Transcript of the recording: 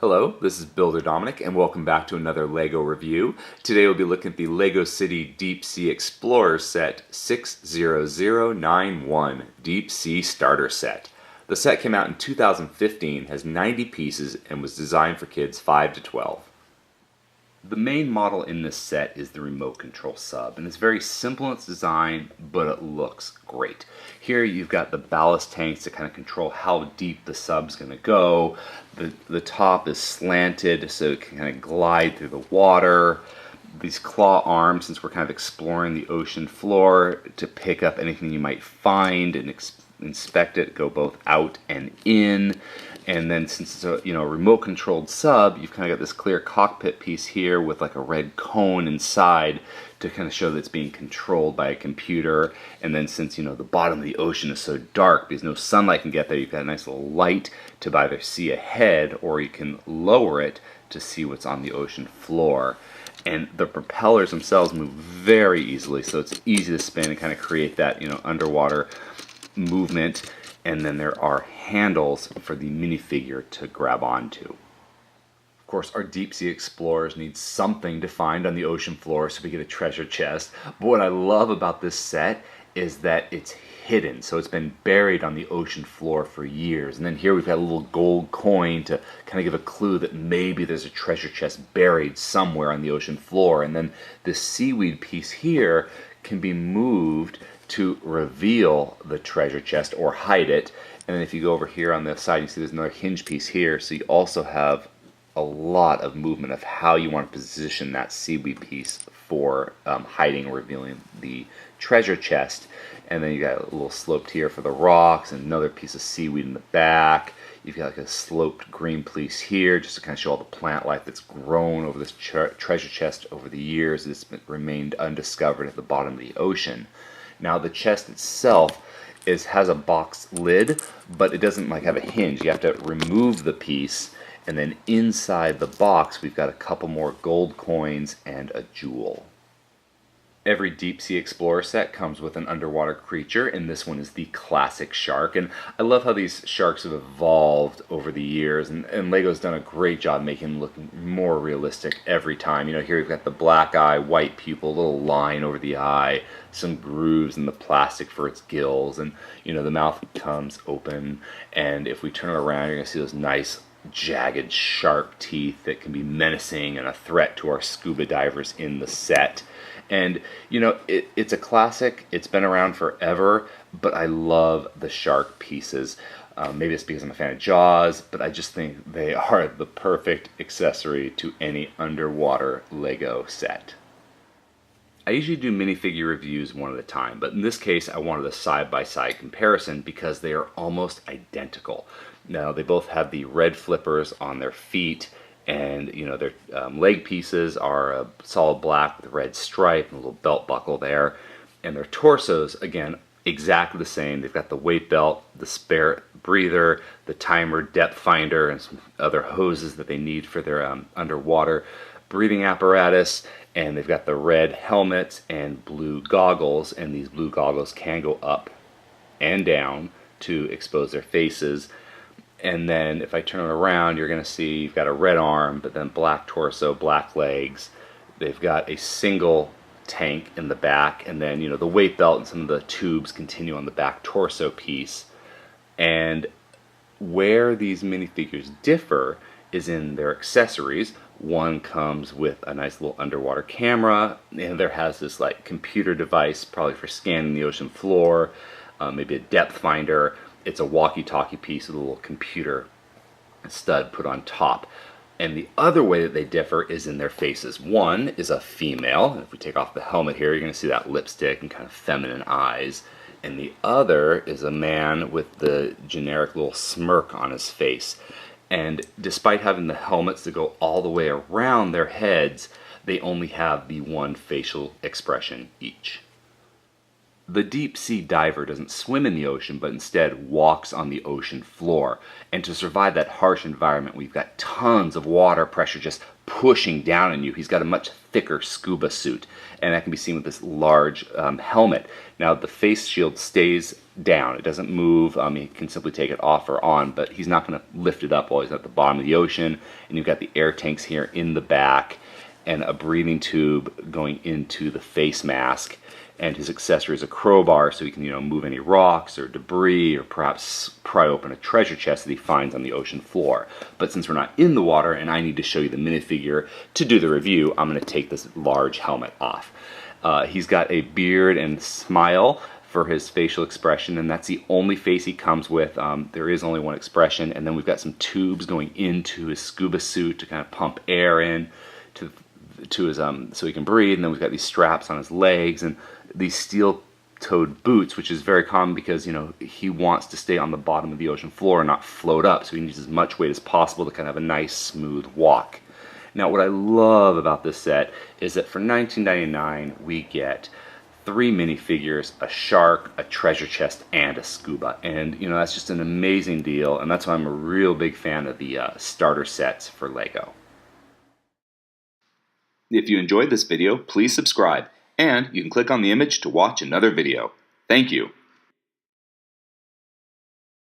Hello, this is Builder Dominic and welcome back to another LEGO review. Today we'll be looking at the LEGO City Deep Sea Explorer Set 60091 Deep Sea Starter Set. The set came out in 2015, has 90 pieces, and was designed for kids 5 to 12. The main model in this set is the remote control sub, and it's very simple in its design, but it looks great. Here you've got the ballast tanks to kind of control how deep the sub's going to go. The top is slanted so it can kind of glide through the water. These claw arms, since we're kind of exploring the ocean floor, to pick up anything you might find and inspect it, go both out and in. And then since it's a remote controlled sub, you've kind of got this clear cockpit piece here with like a red cone inside to kind of show that it's being controlled by a computer. And then since the bottom of the ocean is so dark because no sunlight can get there, you've got a nice little light to either see ahead or you can lower it to see what's on the ocean floor. And the propellers themselves move very easily, so it's easy to spin and kind of create that underwater movement. And then there are handles for the minifigure to grab onto. Of course, our deep sea explorers need something to find on the ocean floor, so we get a treasure chest. But what I love about this set is that it's hidden, so it's been buried on the ocean floor for years. And then here we've got a little gold coin to kind of give a clue that maybe there's a treasure chest buried somewhere on the ocean floor. And then this seaweed piece here can be moved to reveal the treasure chest or hide it. And then if you go over here on the side, you see there's another hinge piece here, so you also have a lot of movement of how you want to position that seaweed piece for hiding or revealing the treasure chest. And then you got a little sloped here for the rocks and another piece of seaweed in the back. You've got like a sloped green piece here just to kind of show all the plant life that's grown over this treasure chest over the years. It's remained undiscovered at the bottom of the ocean. Now the chest itself has a box lid, but it doesn't have a hinge. You have to remove the piece, and then inside the box we've got a couple more gold coins and a jewel. Every Deep Sea Explorer set comes with an underwater creature, and this one is the classic shark. And I love how these sharks have evolved over the years, and LEGO's done a great job making them look more realistic every time. Here we've got the black eye, white pupil, little line over the eye, some grooves in the plastic for its gills, and the mouth comes open, and if we turn it around you're going to see those nice jagged sharp teeth that can be menacing and a threat to our scuba divers in the set. And it's a classic, it's been around forever, but I love the shark pieces. Maybe it's because I'm a fan of Jaws, but I just think they are the perfect accessory to any underwater LEGO set. I usually do minifigure reviews one at a time, but in this case I wanted a side-by-side comparison because they are almost identical. Now they both have the red flippers on their feet, and their leg pieces are a solid black with a red stripe and a little belt buckle there, and their torsos, again, exactly the same. They've got the weight belt, the spare breather, the timer, depth finder, and some other hoses that they need for their underwater breathing apparatus, and they've got the red helmets and blue goggles, and these blue goggles can go up and down to expose their faces. And then if I turn it around, you're going to see you've got a red arm, but then black torso, black legs. They've got a single tank in the back, and then the weight belt and some of the tubes continue on the back torso piece. And where these minifigures differ is in their accessories. One comes with a nice little underwater camera, and the other has this computer device, probably for scanning the ocean floor, maybe a depth finder. It's a walkie-talkie piece with a little computer stud put on top. And the other way that they differ is in their faces. One is a female, and if we take off the helmet here, you're going to see that lipstick and kind of feminine eyes. And the other is a man with the generic little smirk on his face. And despite having the helmets that go all the way around their heads, they only have the one facial expression each. The deep sea diver doesn't swim in the ocean, but instead walks on the ocean floor. And to survive that harsh environment, we've got tons of water pressure just pushing down on you. He's got a much thicker scuba suit, and that can be seen with this large helmet. Now, the face shield stays down. It doesn't move. He can simply take it off or on, but he's not going to lift it up while he's at the bottom of the ocean. And you've got the air tanks here in the back and a breathing tube going into the face mask. And his accessory is a crowbar, so he can, move any rocks or debris, or perhaps pry open a treasure chest that he finds on the ocean floor. But since we're not in the water and I need to show you the minifigure to do the review, I'm going to take this large helmet off. He's got a beard and smile for his facial expression, and that's the only face he comes with. There is only one expression, and then we've got some tubes going into his scuba suit to kind of pump air in to his so he can breathe. And then we've got these straps on his legs and these steel-toed boots, which is very common because he wants to stay on the bottom of the ocean floor and not float up, so he needs as much weight as possible to kind of have a nice smooth walk. Now, what I love about this set is that for $19.99 we get 3 minifigures, a shark, a treasure chest, and a scuba. And that's just an amazing deal, and that's why I'm a real big fan of the starter sets for LEGO. If you enjoyed this video, please subscribe, and you can click on the image to watch another video. Thank you.